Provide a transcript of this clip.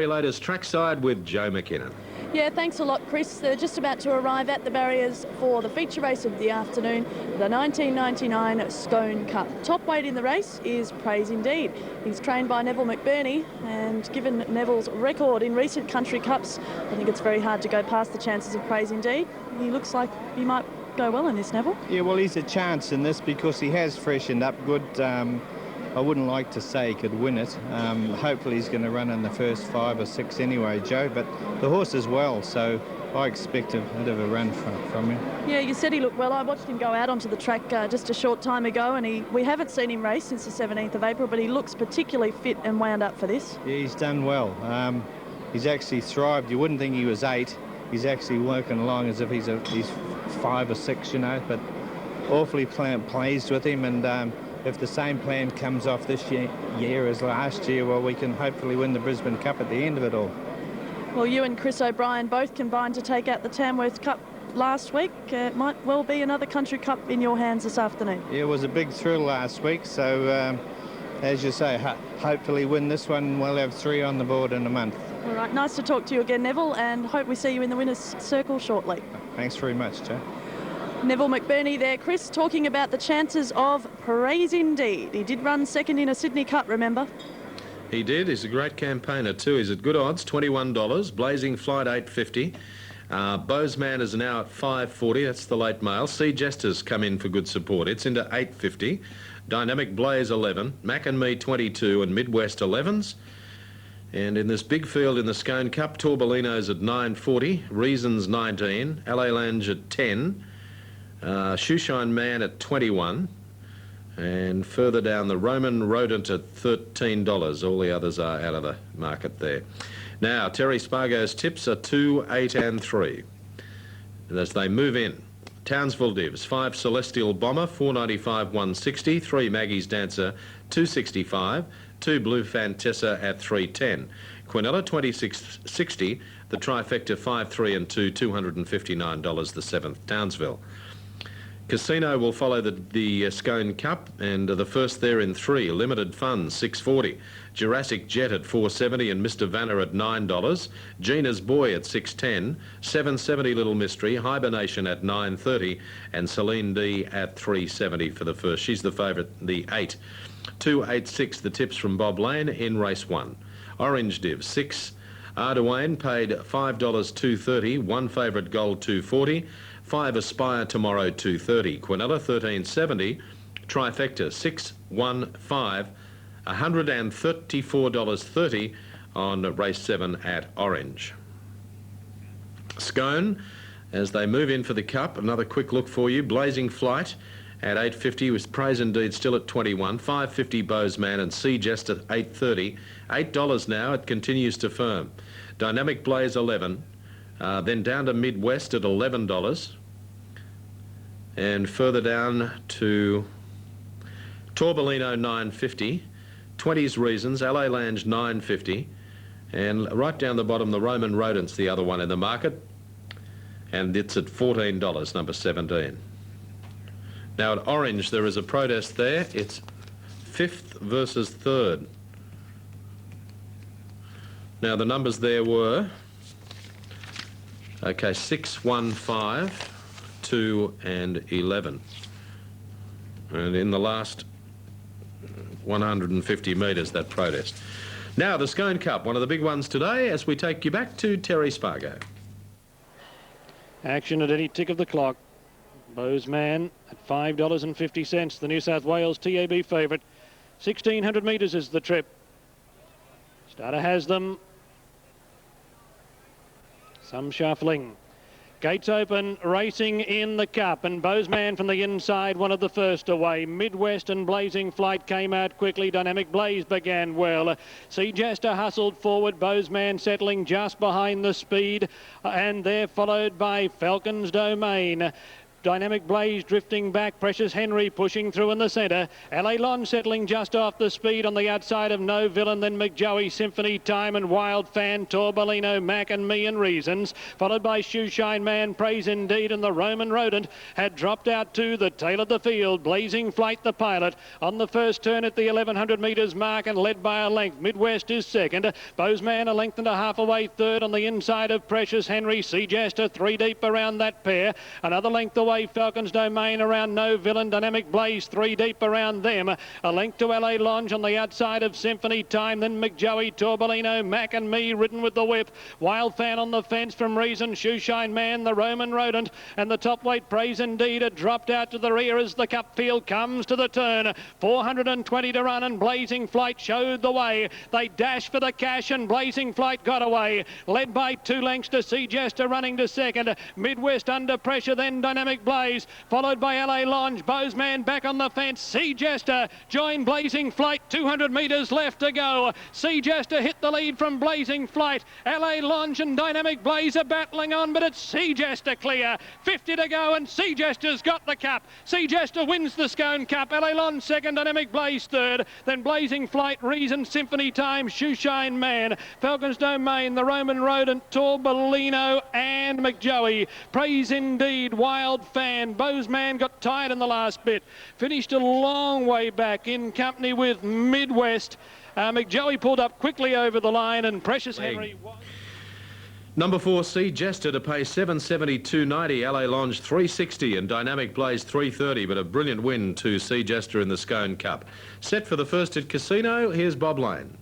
Latest trackside with Joe McKinnon. Yeah, thanks a lot, Chris. They're just about to arrive at the barriers for the feature race of the afternoon, the 1999 Scone Cup. Top weight in the race is Praise Indeed. He's trained by Neville McBurney, and given Neville's record in recent country cups, I think it's very hard to go past the chances of Praise Indeed. He looks like he might go well in this, Neville. Yeah, well, he's a chance in this because he has freshened up good. I wouldn't like to say he could win it. Hopefully he's going to run in the first 5 or 6 anyway, Joe, but the horse is well, so I expect a bit of a run from him. Yeah, you said he looked well. I watched him go out onto the track just a short time ago, and we haven't seen him race since the 17th of April, but he looks particularly fit and wound up for this. Yeah, he's done well. He's actually thrived. You wouldn't think he was 8. He's actually working along as if he's 5 or 6, you know, but awfully pleased with him, and if the same plan comes off this year as last year, well, we can hopefully win the Brisbane Cup at the end of it all. Well, you and Chris O'Brien both combined to take out the Tamworth Cup last week. It might well be another country cup in your hands this afternoon. Yeah, it was a big thrill last week, so as you say, hopefully win this one. We'll have 3 on the board in a month. All right, nice to talk to you again, Neville, and hope we see you in the winner's circle shortly. Thanks very much, Joe. Neville McBurney there, Chris, talking about the chances of Praise Indeed. He did run second in a Sydney Cup, remember? He did. He's a great campaigner too. He's at good odds, $21. Blazing Flight, $8.50. Bozeman is now at $5.40. That's the late mail. Sea Jester's come in for good support. It's into $8.50. Dynamic Blaze, 11. Mac and Me, 22. And Midwest, 11s. And in this big field in the Scone Cup, Torbolino's at $9.40. Reasons, 19. LA Lange at 10. Shoeshine Man at 21, and further down the Roman Rodent at $13. All the others are out of the market there. Now, Terry Spargo's tips are 2, 8 and 3. And as they move in, Townsville Divs, 5 Celestial Bomber, $4.95, $1.60, 3 Maggie's Dancer, $2.65, 2 Blue Fantessa at $3.10. Quinella, $26.60, the trifecta 5, 3 and 2, $259, the 7th, Townsville. Casino will follow the Scone Cup, and the first there in 3. Limited Funds, $6.40. Jurassic Jet at $4.70 and Mr. Vanna at $9. Gina's Boy at $6.10. $7.70 Little Mystery. Hibernation at $9.30 and Celine D at $3.70 for the first. She's the favourite, the 8. 2.86 the tips from Bob Lane in race 1. Orange Div 6. Arduane paid $5 $2.30. 1 favourite Gold $2.40. 5 Aspire Tomorrow $2.30. Quinella $13.70. Trifecta 6, 1, 5. $134.30 on race 7 at Orange. Scone, as they move in for the Cup, another quick look for you. Blazing Flight at $8.50 with Praise Indeed still at 21. $5.50 Bozeman and Sea Jest at $8.30. $8 now. It continues to firm. Dynamic Blaze 11. Then down to Midwest at $11. And further down to Torbolino $9.50. 20's Reasons, LA Lange $9.50. And right down the bottom, the Roman Rodent's the other one in the market. And it's at $14, number 17. Now at Orange, there is a protest there. It's 5th versus 3rd. Now the numbers there were, okay, 6, 1, 5, 2 and 11. And in the last 150 metres, that protest. Now the Scone Cup, one of the big ones today, as we take you back to Terry Spargo. Action at any tick of the clock. Bozeman at $5.50, the New South Wales TAB favourite. 1,600 metres is the trip. Starter has them. Some shuffling. Gates open, racing in the Cup, and Bozeman from the inside, one of the first away. Midwest and Blazing Flight came out quickly. Dynamic Blaze began well. Sea Jester hustled forward. Bozeman settling just behind the speed, and they're followed by Falcon's Domain. Dynamic Blaze drifting back. Precious Henry pushing through in the centre. LA Lon settling just off the speed on the outside of No Villain. Then McJoey, Symphony Time and Wild Fan, Torbolino, Mac and Me and Reasons. Followed by Shoeshine Man, Praise Indeed and the Roman Rodent had dropped out to the tail of the field. Blazing Flight, the pilot, on the first turn at the 1100 metres mark and led by a length. Midwest is second. Bozeman a length and a half away third on the inside of Precious Henry. Sea Jester 3 deep around that pair. Another length away Falcon's Domain around No Villain. Dynamic Blaze 3 deep around them. A length to LA Longe on the outside of Symphony Time. Then McJoey, Torbolino, Mac and Me ridden with the whip. Wild Fan on the fence from Reason. Shoeshine Man, the Roman Rodent and the top weight Praise Indeed had dropped out to the rear as the cup field comes to the turn. 420 to run and Blazing Flight showed the way. They dashed for the cash and Blazing Flight got away. Led by 2 lengths to Sea Jester running to second. Midwest under pressure, then Dynamic Blaze, followed by LA Longe. Bozeman back on the fence. Sea Jester joined Blazing Flight. 200 metres left to go. Sea Jester hit the lead from Blazing Flight. LA Longe and Dynamic Blaze are battling on, but it's Sea Jester clear. 50 to go and Sea Jester's got the cup. Sea Jester wins the Scone Cup. LA Longe second, Dynamic Blaze third. Then Blazing Flight, Reason, Symphony Time, Shoeshine Man, Falcon's Domain, the Roman Rodent, Torbolino and McJoey. Praise Indeed, Wild Fan. Bozeman got tired in the last bit. Finished a long way back in company with Midwest. McJoey pulled up quickly over the line and Precious Henry... Number 4, Sea Jester to pay $772.90, LA Longe $360 and Dynamic Blaze $330, but a brilliant win to Sea Jester in the Scone Cup. Set for the first at Casino, here's Bob Lane.